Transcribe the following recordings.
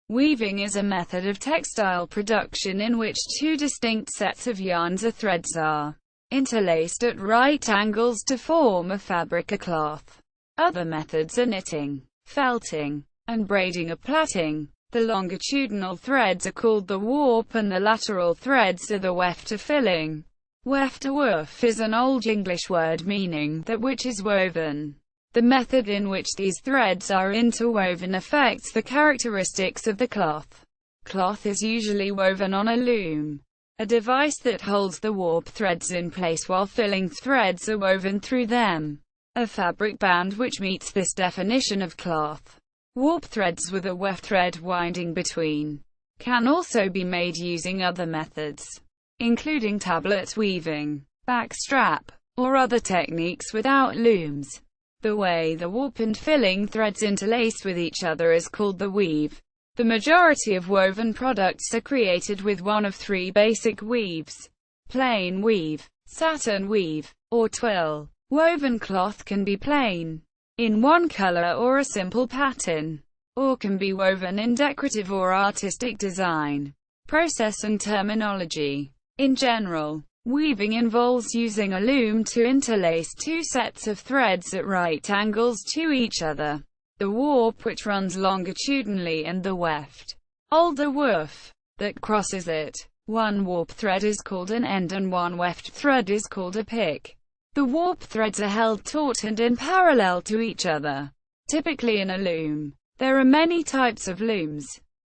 Weaving is a method of textile production in which two distinct sets of yarns or threads are interlaced at right angles to form a fabric or cloth. Other methods are knitting, felting, and braiding or plaiting. The longitudinal threads are called the warp and the lateral threads are the weft or filling. Weft or woof is an Old English word meaning that which is woven. The method in which these threads are interwoven affects the characteristics of the cloth. Cloth is usually woven on a loom, a device that holds the warp threads in place while filling threads are woven through them. A fabric band which meets this definition of cloth. Warp threads with a weft thread winding between can also be made using other methods, including tablet weaving, backstrap, or other techniques without looms. The way the warp and filling threads interlace with each other is called the weave. The majority of woven products are created with one of three basic weaves: plain weave, satin weave, or twill. Woven cloth can be plain, in one color or a simple pattern, or can be woven in decorative or artistic design. Process and terminology. In general, weaving involves using a loom to interlace two sets of threads at right angles to each other. The warp, which runs longitudinally, and the weft, or woof, that crosses it. One warp thread is called an end and one weft thread is called a pick. The warp threads are held taut and in parallel to each other, typically in a loom. There are many types of looms.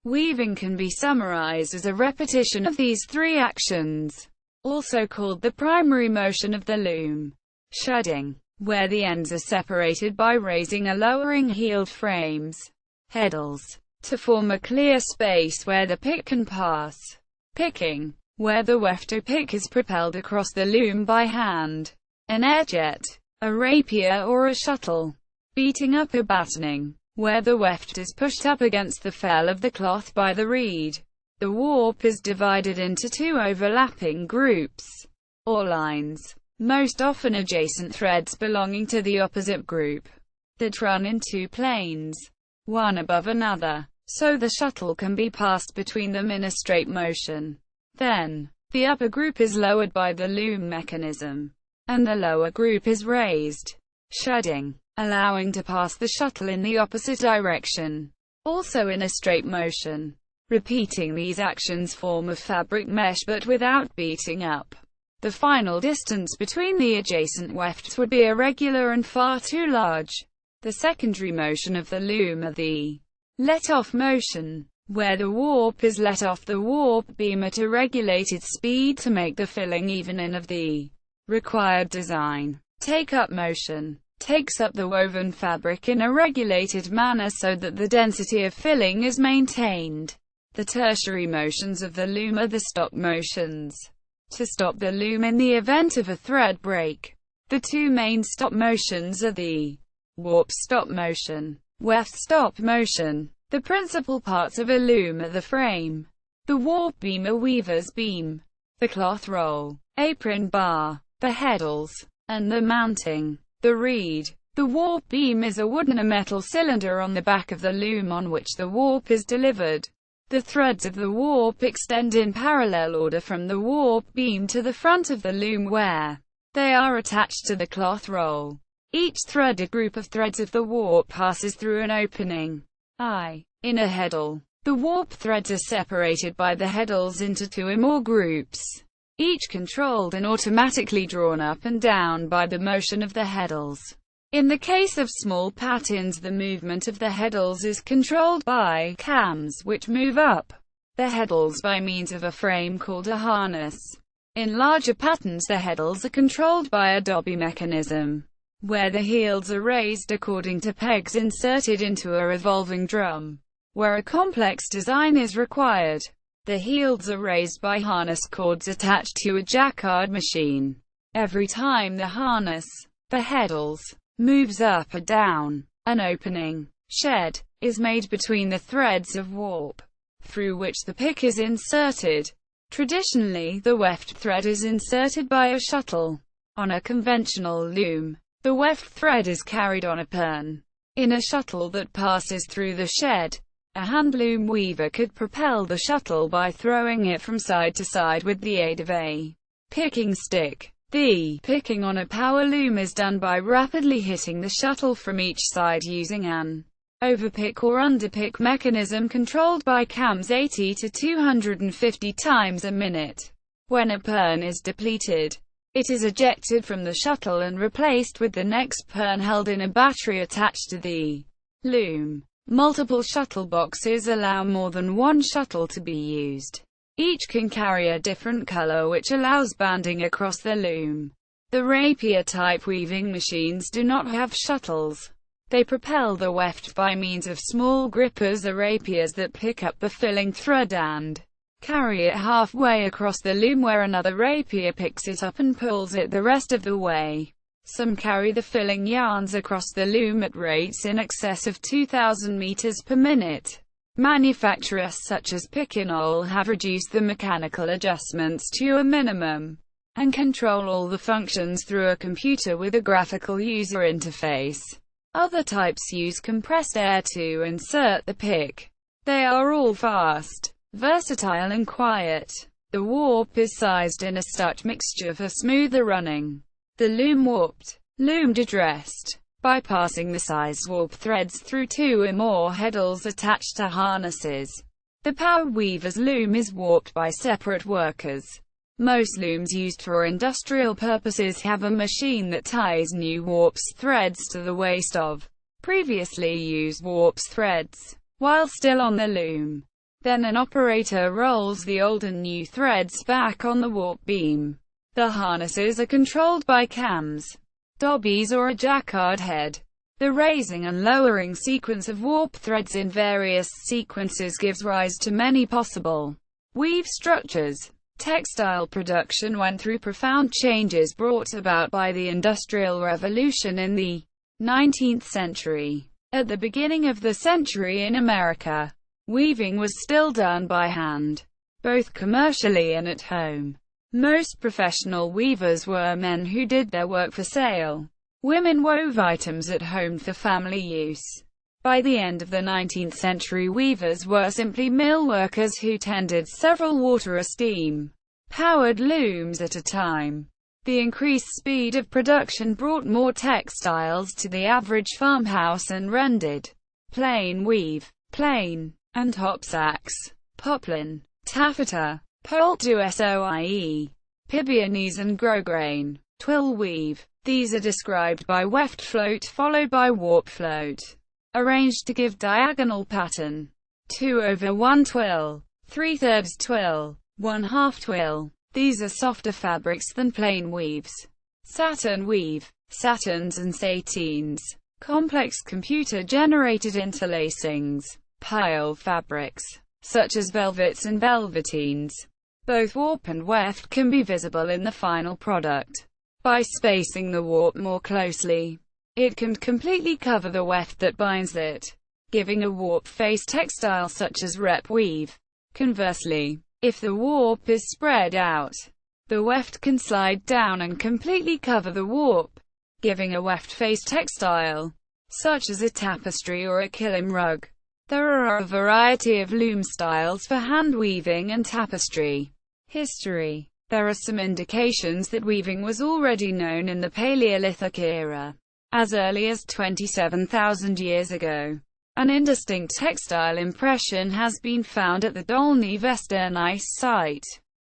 Weaving can be summarized as a repetition of these three actions, also called the primary motion of the loom. Shedding, where the ends are separated by raising or lowering heeled frames. Heddles, to form a clear space where the pick can pass. Picking, where the weft or pick is propelled across the loom by hand. An airjet, a rapier or a shuttle. Beating up or battening, where the weft is pushed up against the fell of the cloth by the reed. The warp is divided into two overlapping groups, or lines, most often adjacent threads belonging to the opposite group, that run in two planes, one above another, so the shuttle can be passed between them in a straight motion. Then, the upper group is lowered by the loom mechanism, and the lower group is raised. Shedding, allowing to pass the shuttle in the opposite direction, also in a straight motion. Repeating these actions form a fabric mesh but without beating up. The final distance between the adjacent wefts would be irregular and far too large. The secondary motion of the loom are the let-off motion, where the warp is let off the warp beam at a regulated speed to make the filling even and of the required design. Take-up motion takes up the woven fabric in a regulated manner so that the density of filling is maintained. The tertiary motions of the loom are the stop motions, to stop the loom in the event of a thread break. The two main stop motions are the warp stop motion, weft stop motion. The principal parts of a loom are the frame, the warp beam or weaver's beam, the cloth roll, apron bar, the heddles, and the mounting. The reed. The warp beam is a wooden or metal cylinder on the back of the loom on which the warp is delivered. The threads of the warp extend in parallel order from the warp beam to the front of the loom where they are attached to the cloth roll. Each threaded group of threads of the warp passes through an opening, in a heddle. The warp threads are separated by the heddles into two or more groups, each controlled and automatically drawn up and down by the motion of the heddles. In the case of small patterns, the movement of the heddles is controlled by cams, which move up the heddles by means of a frame called a harness. In larger patterns, the heddles are controlled by a dobby mechanism, where the heels are raised according to pegs inserted into a revolving drum. Where a complex design is required, the heels are raised by harness cords attached to a jacquard machine. Every time the harness, the heddles, moves up or down, an opening, shed, is made between the threads of warp, through which the pick is inserted. Traditionally, the weft thread is inserted by a shuttle. On a conventional loom, the weft thread is carried on a pern, in a shuttle that passes through the shed. A hand-loom weaver could propel the shuttle by throwing it from side to side with the aid of a picking stick. The picking on a power loom is done by rapidly hitting the shuttle from each side using an overpick or underpick mechanism controlled by cams 80 to 250 times a minute. When a pern is depleted, it is ejected from the shuttle and replaced with the next pern held in a battery attached to the loom. Multiple shuttle boxes allow more than one shuttle to be used. Each can carry a different color, which allows banding across the loom. The rapier-type weaving machines do not have shuttles. They propel the weft by means of small grippers or rapiers that pick up the filling thread and carry it halfway across the loom, where another rapier picks it up and pulls it the rest of the way. Some carry the filling yarns across the loom at rates in excess of 2,000 meters per minute. Manufacturers such as Pick-n-All have reduced the mechanical adjustments to a minimum and control all the functions through a computer with a graphical user interface. Other types use compressed air to insert the pick. They are all fast, versatile and quiet. The warp is sized in a starch mixture for smoother running. The loom warped, loomed addressed, by passing the sized warp threads through two or more heddles attached to harnesses. The power weaver's loom is warped by separate workers. Most looms used for industrial purposes have a machine that ties new warps threads to the waist of previously used warps threads, while still on the loom. Then an operator rolls the old and new threads back on the warp beam. The harnesses are controlled by cams, dobbies or a jacquard head. The raising and lowering sequence of warp threads in various sequences gives rise to many possible weave structures. Textile production went through profound changes brought about by the Industrial Revolution in the 19th century. At the beginning of the century in America, weaving was still done by hand, both commercially and at home. Most professional weavers were men who did their work for sale. Women wove items at home for family use. By the end of the 19th century, weavers were simply mill workers who tended several water or steam-powered looms at a time. The increased speed of production brought more textiles to the average farmhouse and rendered plain weave, plain, and hopsacks, poplin, taffeta, Poltusoie, Pibionese and grosgrain, twill weave. These are described by weft float followed by warp float, arranged to give diagonal pattern. 2/1 twill, 3/3 twill, 1/2 twill. These are softer fabrics than plain weaves. Satin weave, satins and satines, complex computer-generated interlacings, pile fabrics, such as velvets and velveteens. Both warp and weft can be visible in the final product. By spacing the warp more closely, it can completely cover the weft that binds it, giving a warp-face textile such as rep weave. Conversely, if the warp is spread out, the weft can slide down and completely cover the warp, giving a weft-face textile, such as a tapestry or a kilim rug. There are a variety of loom styles for hand weaving and tapestry. History. There are some indications that weaving was already known in the Paleolithic era, as early as 27,000 years ago. An indistinct textile impression has been found at the Dolny Vesternice site.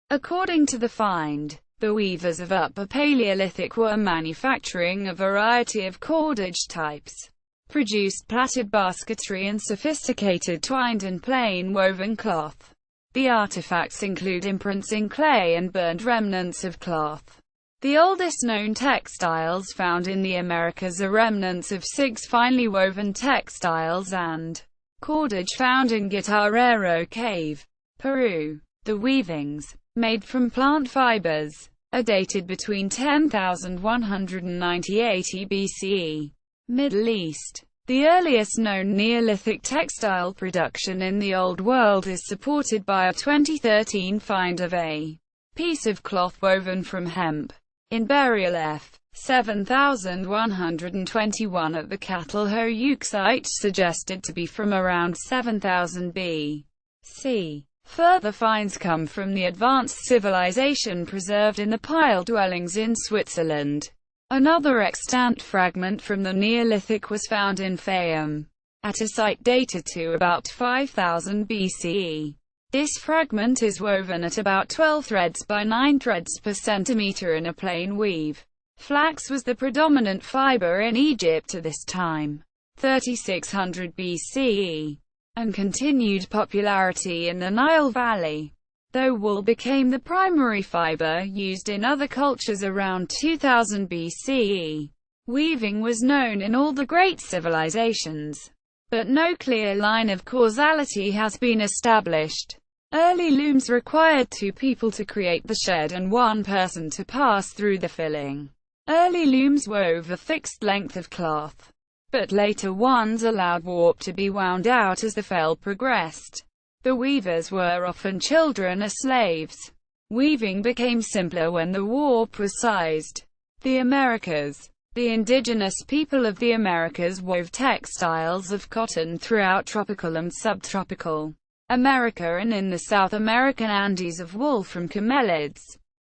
According to the find, the weavers of Upper Paleolithic were manufacturing a variety of cordage types, produced plaited basketry and sophisticated twined and plain woven cloth. The artifacts include imprints in clay and burned remnants of cloth. The oldest known textiles found in the Americas are remnants of 6 finely woven textiles and cordage found in Guitarrero Cave, Peru. The weavings, made from plant fibers, are dated between 10,190 80 BCE. Middle East. The earliest known Neolithic textile production in the Old World is supported by a 2013 find of a piece of cloth woven from hemp. In burial F. 7121 at the Cattle Hoyuk site, suggested to be from around 7000 B.C. Further finds come from the advanced civilization preserved in the pile dwellings in Switzerland. Another extant fragment from the Neolithic was found in Fayum, at a site dated to about 5000 BCE. This fragment is woven at about 12 threads by 9 threads per centimeter in a plain weave. Flax was the predominant fiber in Egypt at this time, 3600 BCE, and continued popularity in the Nile Valley, though wool became the primary fiber used in other cultures around 2000 BCE. Weaving was known in all the great civilizations, but no clear line of causality has been established. Early looms required 2 people to create the shed and 1 person to pass through the filling. Early looms wove a fixed length of cloth, but later ones allowed warp to be wound out as the fell progressed. The weavers were often children or slaves. Weaving became simpler when the warp was sized. The Americas. The indigenous people of the Americas wove textiles of cotton throughout tropical and subtropical America and in the South American Andes of wool from camelids,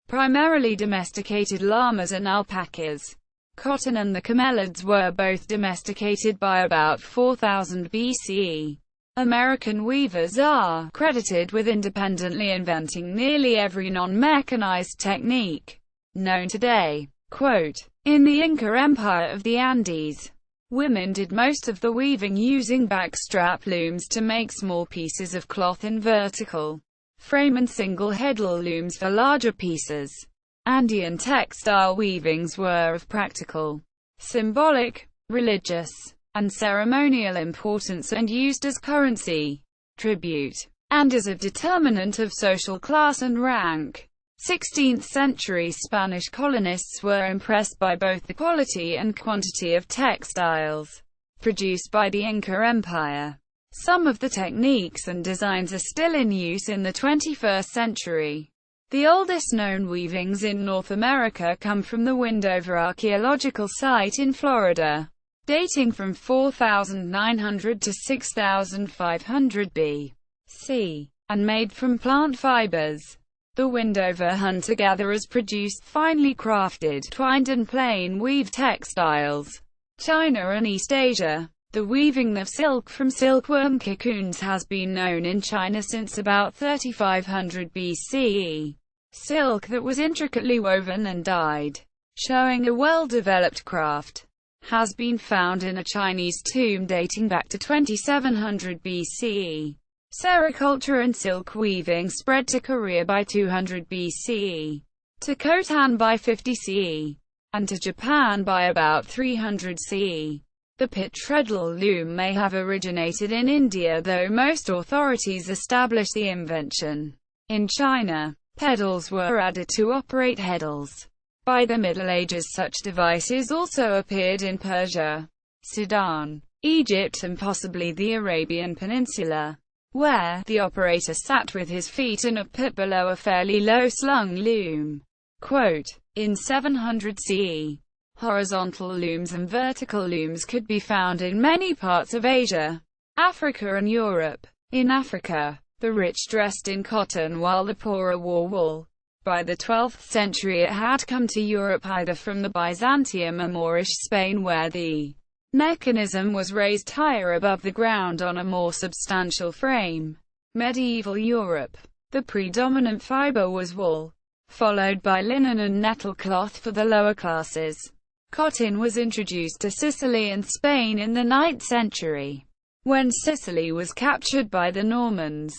primarily domesticated llamas and alpacas. Cotton and the camelids were both domesticated by about 4000 BCE. American weavers are credited with independently inventing nearly every non-mechanized technique known today. Quote, "In the Inca Empire of the Andes, women did most of the weaving using backstrap looms to make small pieces of cloth in vertical frame and single-headle looms for larger pieces." Andean textile weavings were of practical, symbolic, religious, and ceremonial importance and used as currency, tribute, and as a determinant of social class and rank. 16th-century Spanish colonists were impressed by both the quality and quantity of textiles produced by the Inca Empire. Some of the techniques and designs are still in use in the 21st century. The oldest known weavings in North America come from the Windover archaeological site in Florida, dating from 4900 to 6500 B.C., and made from plant fibers. The Windover hunter-gatherers produced finely crafted, twined and plain weave textiles. China and East Asia. The weaving of silk from silkworm cocoons has been known in China since about 3500 BCE. Silk that was intricately woven and dyed, showing a well-developed craft, has been found in a Chinese tomb dating back to 2700 BCE. Sericulture and silk weaving spread to Korea by 200 BCE, to Khotan by 50 CE, and to Japan by about 300 CE. The pit-treadle loom may have originated in India, though most authorities establish the invention in China. Pedals were added to operate heddles. By the Middle Ages, such devices also appeared in Persia, Sudan, Egypt and possibly the Arabian Peninsula, where the operator sat with his feet in a pit below a fairly low-slung loom. Quote, "In 700 CE, horizontal looms and vertical looms could be found in many parts of Asia, Africa and Europe. In Africa, the rich dressed in cotton while the poorer wore wool. By the 12th century it had come to Europe either from the Byzantium or Moorish Spain, where the mechanism was raised higher above the ground on a more substantial frame. Medieval Europe. The predominant fiber was wool, followed by linen and nettle cloth for the lower classes. Cotton was introduced to Sicily and Spain in the 9th century. When Sicily was captured by the Normans,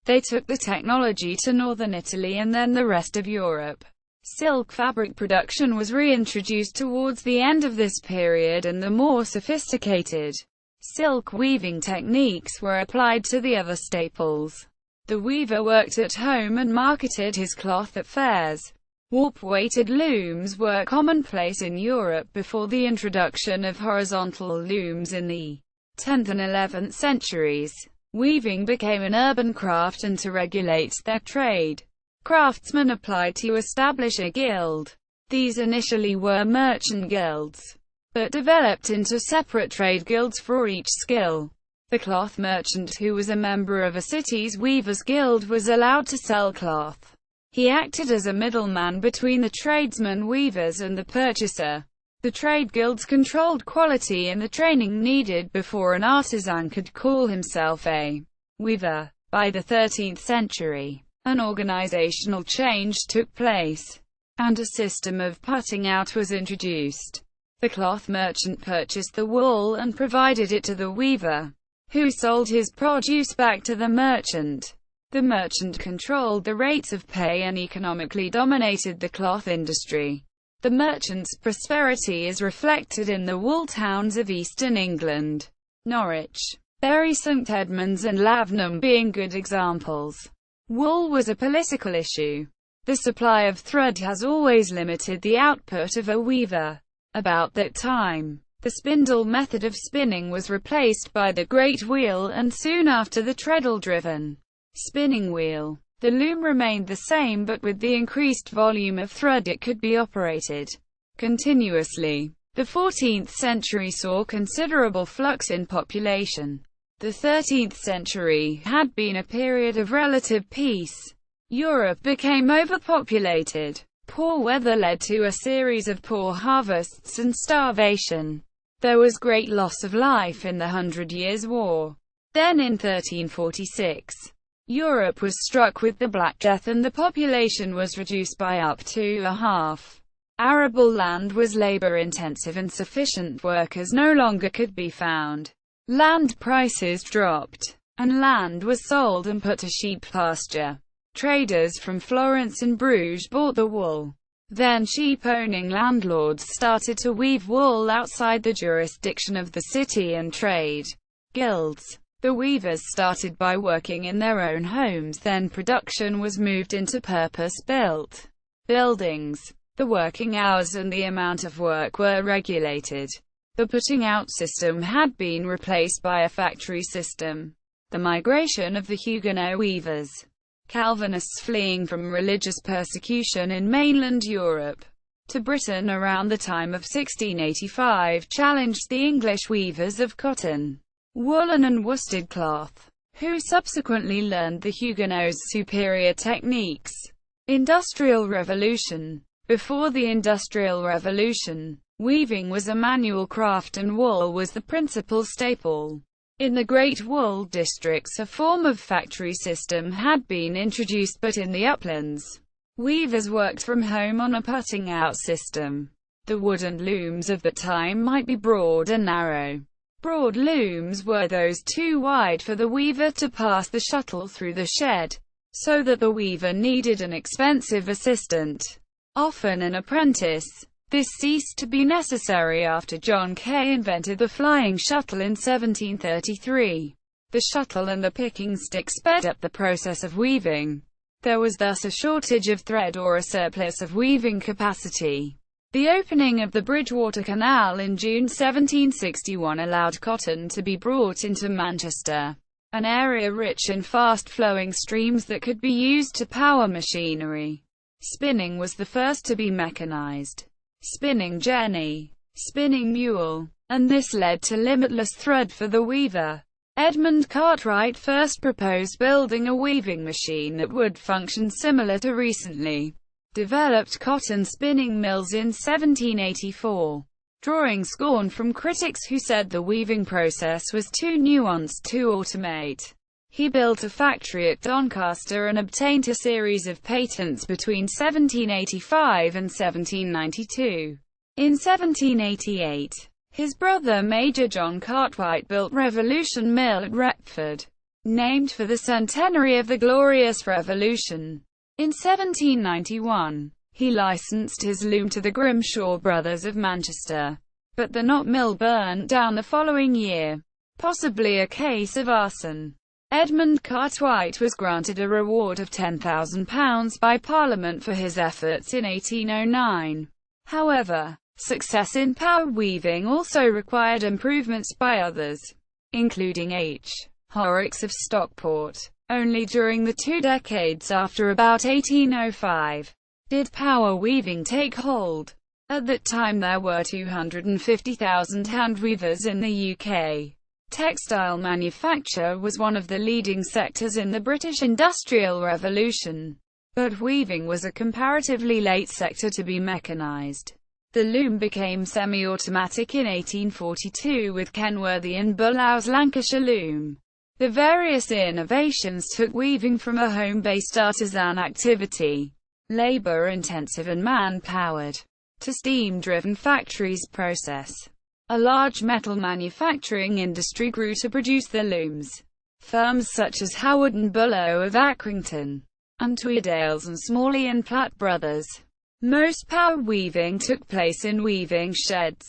they took the technology to northern Italy and then the rest of Europe. Silk fabric production was reintroduced towards the end of this period, and the more sophisticated silk weaving techniques were applied to the other staples. The weaver worked at home and marketed his cloth at fairs. Warp-weighted looms were commonplace in Europe before the introduction of horizontal looms in the 10th and 11th centuries. Weaving became an urban craft, and to regulate their trade, craftsmen applied to establish a guild. These initially were merchant guilds, but developed into separate trade guilds for each skill. The cloth merchant, who was a member of a city's weavers' guild, was allowed to sell cloth. He acted as a middleman between the tradesmen weavers and the purchaser. The trade guilds controlled quality and the training needed before an artisan could call himself a weaver. By the 13th century, an organizational change took place, and a system of putting out was introduced. The cloth merchant purchased the wool and provided it to the weaver, who sold his produce back to the merchant. The merchant controlled the rates of pay and economically dominated the cloth industry. The merchant's prosperity is reflected in the wool towns of eastern England, Norwich, Bury St Edmunds and Lavenham being good examples. Wool was a political issue. The supply of thread has always limited the output of a weaver. About that time, the spindle method of spinning was replaced by the great wheel and soon after the treadle-driven spinning wheel. The loom remained the same, but with the increased volume of thread it could be operated continuously. The 14th century saw considerable flux in population. The 13th century had been a period of relative peace. Europe became overpopulated. Poor weather led to a series of poor harvests and starvation. There was great loss of life in the 100 Years' War. Then in 1346, Europe was struck with the Black Death and the population was reduced by up to a half. Arable land was labor-intensive and sufficient workers no longer could be found. Land prices dropped, and land was sold and put to sheep pasture. Traders from Florence and Bruges bought the wool. Then sheep-owning landlords started to weave wool outside the jurisdiction of the city and trade guilds. The weavers started by working in their own homes, then production was moved into purpose-built buildings. The working hours and the amount of work were regulated. The putting-out system had been replaced by a factory system. The migration of the Huguenot weavers, Calvinists fleeing from religious persecution in mainland Europe, to Britain around the time of 1685 challenged the English weavers of cotton, woolen and worsted cloth, who subsequently learned the Huguenots' superior techniques. Industrial Revolution. Before the Industrial Revolution, weaving was a manual craft and wool was the principal staple. In the Great Wool Districts a form of factory system had been introduced, but in the uplands, weavers worked from home on a putting-out system. The wooden looms of the time might be broad and narrow. Broad looms were those too wide for the weaver to pass the shuttle through the shed, so that the weaver needed an expensive assistant, often an apprentice. This ceased to be necessary after John Kay invented the flying shuttle in 1733. The shuttle and the picking stick sped up the process of weaving. There was thus a shortage of thread or a surplus of weaving capacity. The opening of the Bridgewater Canal in June 1761 allowed cotton to be brought into Manchester, an area rich in fast-flowing streams that could be used to power machinery. Spinning was the first to be mechanized. Spinning jenny, spinning mule, and this led to limitless thread for the weaver. Edmund Cartwright first proposed building a weaving machine that would function similar to recently developed cotton spinning mills in 1784, drawing scorn from critics who said the weaving process was too nuanced to automate. He built a factory at Doncaster and obtained a series of patents between 1785 and 1792. In 1788, his brother Major John Cartwright built Revolution Mill at Retford, named for the centenary of the Glorious Revolution. In 1791, he licensed his loom to the Grimshaw brothers of Manchester, but the knot mill burnt down the following year, possibly a case of arson. Edmund Cartwright was granted a reward of £10,000 by Parliament for his efforts in 1809. However, success in power weaving also required improvements by others, including H. Horrocks of Stockport. Only during the 2 decades after about 1805 did power weaving take hold. At that time there were 250,000 handweavers in the UK. Textile manufacture was one of the leading sectors in the British Industrial Revolution. But weaving was a comparatively late sector to be mechanised. The loom became semi-automatic in 1842 with Kenworthy and Bullow's Lancashire loom. The various innovations took weaving from a home-based artisan activity, labour-intensive and man-powered, to steam-driven factories process. A large metal manufacturing industry grew to produce the looms. Firms such as Howard and Bullough of Accrington, and Tweedales and Smalley and Platt Brothers. Most power weaving took place in weaving sheds,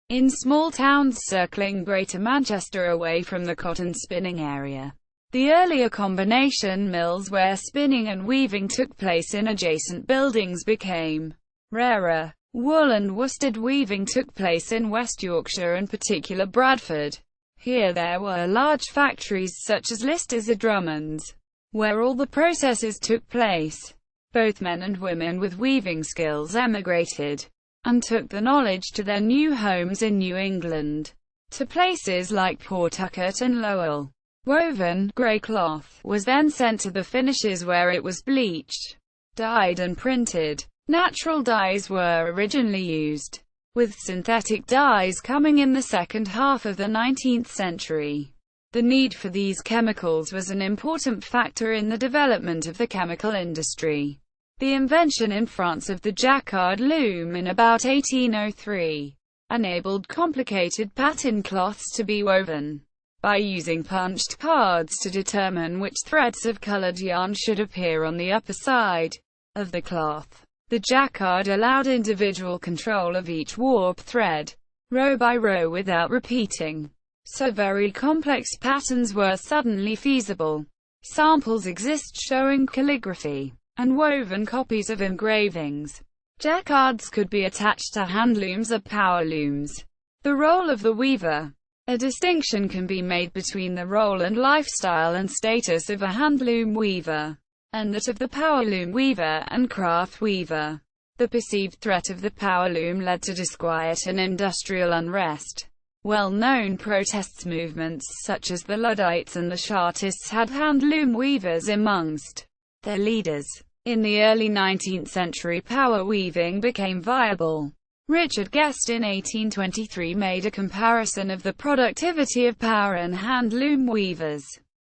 in small towns circling Greater Manchester away from the cotton spinning area. The earlier combination mills where spinning and weaving took place in adjacent buildings became rarer. Wool and worsted weaving took place in West Yorkshire and particular Bradford. Here there were large factories such as Lister's or Drummond's, where all the processes took place. Both men and women with weaving skills emigrated, and took the knowledge to their new homes in New England, to places like Pawtucket and Lowell. Woven, grey cloth, was then sent to the finishes where it was bleached, dyed and printed. Natural dyes were originally used, with synthetic dyes coming in the second half of the 19th century. The need for these chemicals was an important factor in the development of the chemical industry. The invention in France of the jacquard loom in about 1803 enabled complicated pattern cloths to be woven. By using punched cards to determine which threads of colored yarn should appear on the upper side of the cloth, the jacquard allowed individual control of each warp thread, row by row without repeating. So very complex patterns were suddenly feasible. Samples exist showing calligraphy and woven copies of engravings. Jacquards could be attached to hand looms or power looms. The role of the weaver. A distinction can be made between the role and lifestyle and status of a hand loom weaver, and that of the power loom weaver and craft weaver. The perceived threat of the power loom led to disquiet and industrial unrest. Well-known protests movements such as the Luddites and the Chartists had hand loom weavers amongst their leaders. In the early 19th century, power weaving became viable. Richard Guest in 1823 made a comparison of the productivity of power and hand loom weavers.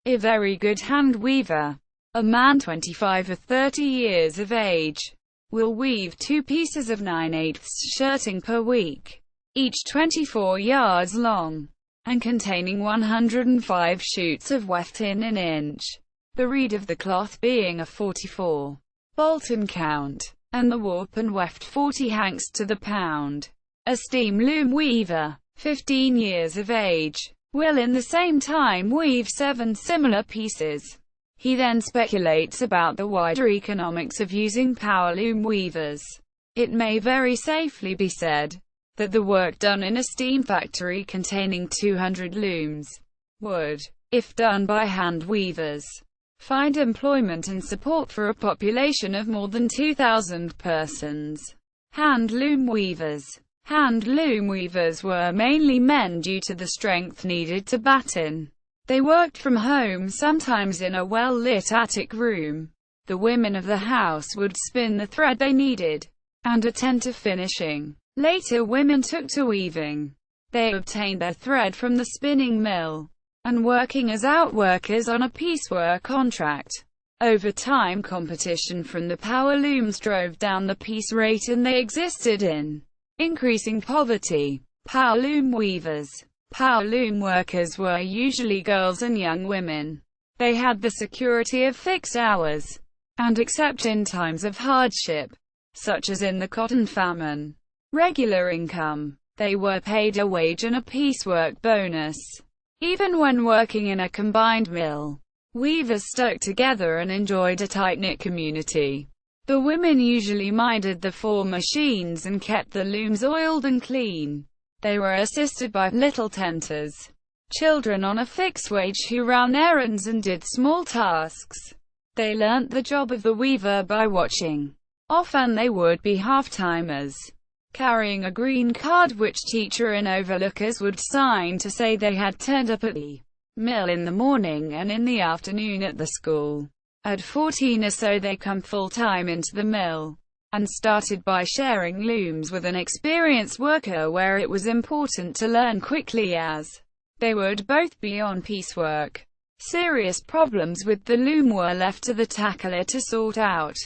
A very good hand weaver, a man 25 or 30 years of age, will weave 2 pieces of 9/8 shirting per week, each 24 yards long, and containing 105 shoots of weft in an inch, the reed of the cloth being a 44 Bolton count, and the warp and weft 40 hanks to the pound. A steam loom weaver, 15 years of age, will in the same time weave 7 similar pieces. He then speculates about the wider economics of using power loom weavers. It may very safely be said that the work done in a steam factory containing 200 looms would, if done by hand weavers, find employment and support for a population of more than 2,000 persons. Hand loom weavers. Hand loom weavers were mainly men due to the strength needed to batten. They worked from home, sometimes in a well-lit attic room. The women of the house would spin the thread they needed, and attend to finishing. Later women took to weaving. They obtained their thread from the spinning mill, and working as outworkers on a piecework contract. Over time, competition from the power looms drove down the piece rate and they existed in increasing poverty. Power loom weavers. Power loom workers were usually girls and young women. They had the security of fixed hours, and except in times of hardship, such as in the cotton famine, regular income. They were paid a wage and a piecework bonus. Even when working in a combined mill, weavers stuck together and enjoyed a tight-knit community. The women usually minded the 4 machines and kept the looms oiled and clean. They were assisted by little tenters, children on a fixed wage who ran errands and did small tasks. They learnt the job of the weaver by watching. Often they would be half-timers, carrying a green card which teacher and overlookers would sign to say they had turned up at the mill in the morning and in the afternoon at the school. At 14 or so they come full-time into the mill, and started by sharing looms with an experienced worker where it was important to learn quickly as they would both be on piecework. Serious problems with the loom were left to the tackler to sort out.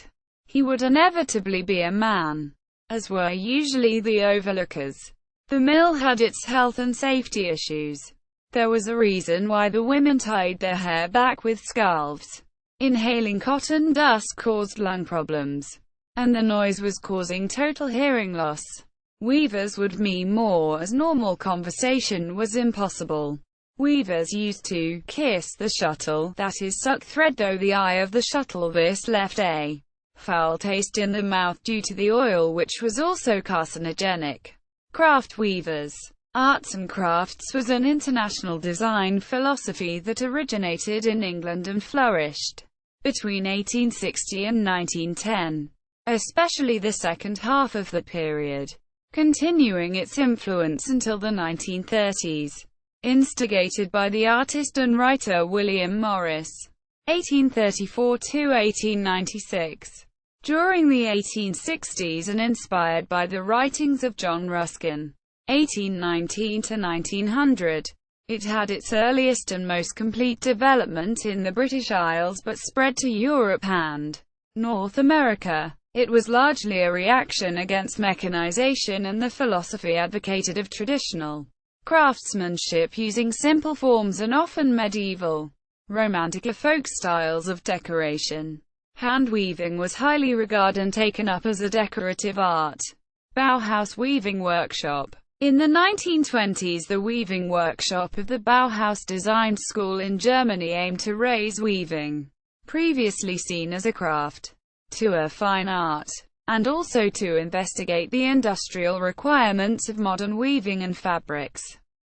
He would inevitably be a man, as were usually the overlookers. The mill had its health and safety issues. There was a reason why the women tied their hair back with scarves. Inhaling cotton dust caused lung problems, and the noise was causing total hearing loss. Weavers would mean more as normal conversation was impossible. Weavers used to kiss the shuttle, that is suck thread through the eye of the shuttle. This left a foul taste in the mouth due to the oil, which was also carcinogenic. Craft weavers. Arts and crafts was an international design philosophy that originated in England and flourished between 1860 and 1910, especially the second half of the period, continuing its influence until the 1930s. Instigated by the artist and writer William Morris, 1834 to 1896. During the 1860s and inspired by the writings of John Ruskin, 1819 to 1900, it had its earliest and most complete development in the British Isles but spread to Europe and North America. It was largely a reaction against mechanization and the philosophy advocated of traditional craftsmanship using simple forms and often medieval, romantic or folk styles of decoration. Hand weaving was highly regarded and taken up as a decorative art. Bauhaus Weaving Workshop. In the 1920s, the weaving workshop of the Bauhaus Design School in Germany aimed to raise weaving, previously seen as a craft, to a fine art, and also to investigate the industrial requirements of modern weaving and fabrics.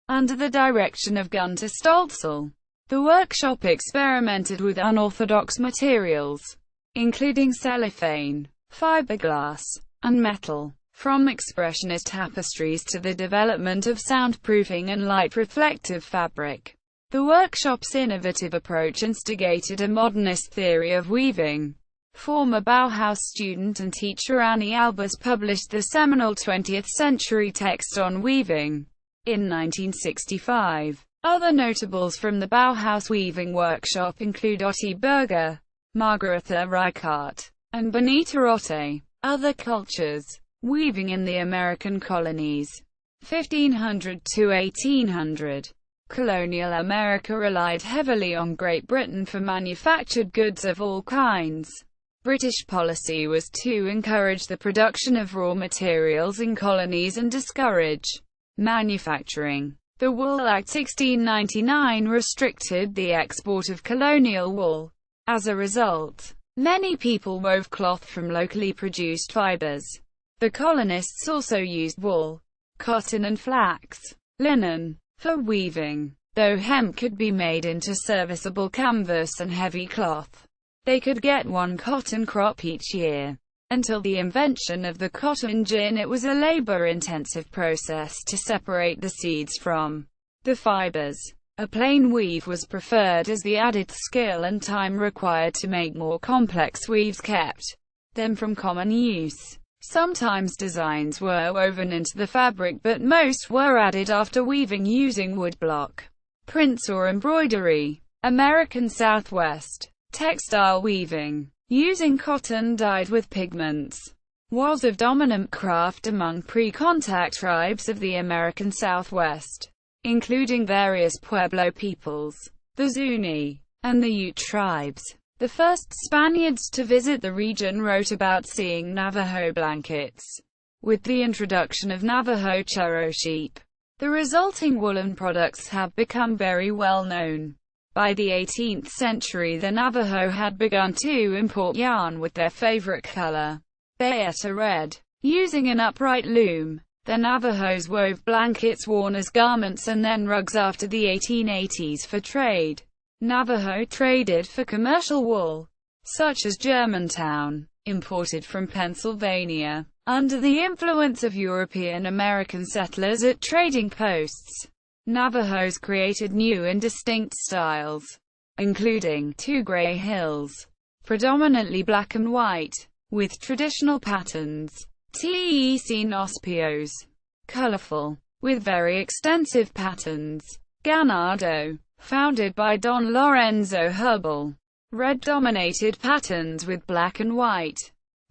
Under the direction of Gunter Stolzel, the workshop experimented with unorthodox materials, including cellophane, fiberglass, and metal. From expressionist tapestries to the development of soundproofing and light-reflective fabric, the workshop's innovative approach instigated a modernist theory of weaving. Former Bauhaus student and teacher Annie Albers published the seminal 20th-century text on weaving in 1965. Other notables from the Bauhaus Weaving Workshop include Otti Berger, Margaretha Reichart, and Bonita Otte. Other cultures. Weaving in the American colonies. 1500 to 1800. Colonial America relied heavily on Great Britain for manufactured goods of all kinds. British policy was to encourage the production of raw materials in colonies and discourage manufacturing. The Wool Act 1699 restricted the export of colonial wool. As a result, many people wove cloth from locally produced fibers. The colonists also used wool, cotton and flax, linen, for weaving. Though hemp could be made into serviceable canvas and heavy cloth, they could get one cotton crop each year. Until the invention of the cotton gin, it was a labor-intensive process to separate the seeds from the fibers. A plain weave was preferred as the added skill and time required to make more complex weaves kept them from common use. Sometimes designs were woven into the fabric, but most were added after weaving using woodblock, prints or embroidery. American Southwest. Textile weaving, using cotton dyed with pigments, was a dominant craft among pre-contact tribes of the American Southwest, including various Pueblo peoples, the Zuni, and the Ute tribes. The first Spaniards to visit the region wrote about seeing Navajo blankets. With the introduction of Navajo Churro sheep, the resulting woolen products have become very well known. By the 18th century, the Navajo had begun to import yarn with their favorite color, Bayeta red. Using an upright loom, the Navajos wove blankets worn as garments and then rugs after the 1880s for trade. Navajo traded for commercial wool, such as Germantown, imported from Pennsylvania. Under the influence of European-American settlers at trading posts, Navajos created new and distinct styles, including two gray hills, predominantly black and white, with traditional patterns, tecenospios, colorful, with very extensive patterns, ganado, founded by Don Lorenzo Hubble, red-dominated patterns with black and white,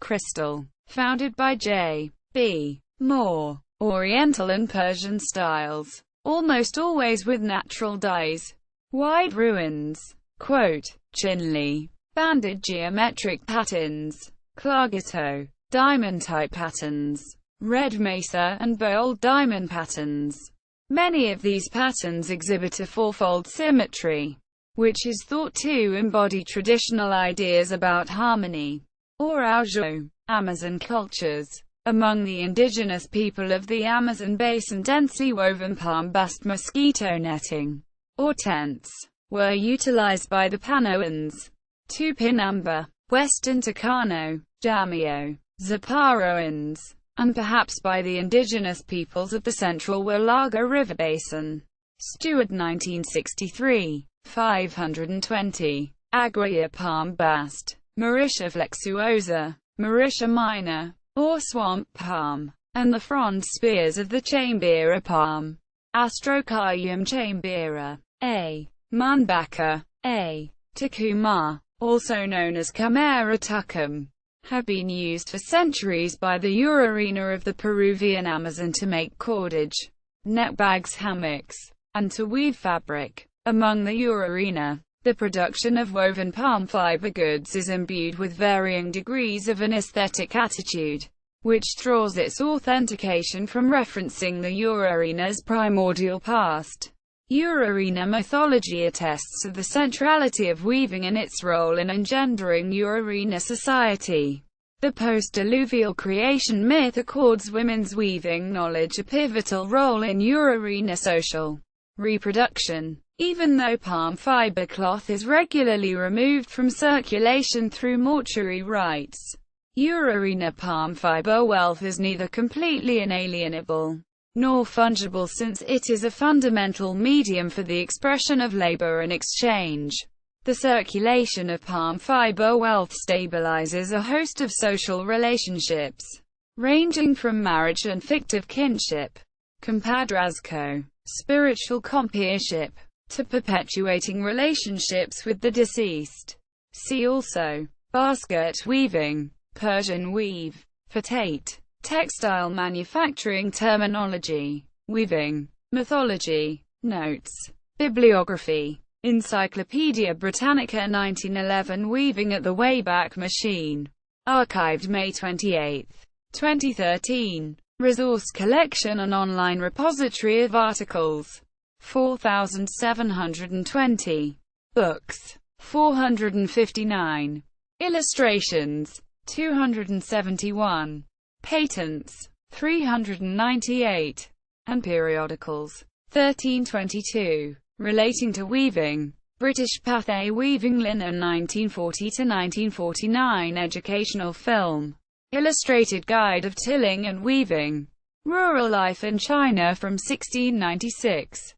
crystal, founded by J. B. Moore, Oriental and Persian styles, almost always with natural dyes, wide ruins, quote, chinli, banded geometric patterns, clargito, diamond-type patterns, red mesa, and bold diamond patterns. Many of these patterns exhibit a fourfold symmetry, which is thought to embody traditional ideas about harmony, or aujo. Amazon cultures. Among the indigenous people of the Amazon basin, densely woven palm bast mosquito netting, or tents, were utilized by the Panoans, Tupinamba, Western Tucano, Jamio, Zaparoans, and perhaps by the indigenous peoples of the central Walaga River Basin. Stewart 1963. 520. Aguirre palm bast, Mauritia flexuosa, Mauritia minor, or swamp palm, and the frond spears of the chambera palm, Astrocardium chambera, A. Manbaca, A. Tucumar, also known as Camara tucum, have been used for centuries by the Urarina of the Peruvian Amazon to make cordage, net bags, hammocks, and to weave fabric. Among the Urarina, the production of woven palm fiber goods is imbued with varying degrees of an aesthetic attitude, which draws its authentication from referencing the Urarina's primordial past. Urarina mythology attests to the centrality of weaving and its role in engendering Urarina society. The post-diluvial creation myth accords women's weaving knowledge a pivotal role in Urarina social reproduction. Even though palm fiber cloth is regularly removed from circulation through mortuary rites, Urarina palm fiber wealth is neither completely inalienable nor fungible, since it is a fundamental medium for the expression of labor and exchange. The circulation of palm fiber wealth stabilizes a host of social relationships, ranging from marriage and fictive kinship, compadrazgo, spiritual compeership, to perpetuating relationships with the deceased. See also basket weaving, Persian weave, fatate, textile manufacturing terminology, weaving, mythology, notes, bibliography, Encyclopaedia Britannica 1911, Weaving at the Wayback Machine, archived May 28, 2013, resource collection and online repository of articles, 4,720. Books, 459. Illustrations, 271. Patents, 398. And periodicals, 1322. Relating to weaving. British Pathé Weaving Linen 1940–1949 educational film. Illustrated Guide of Tilling and Weaving. Rural Life in China from 1696.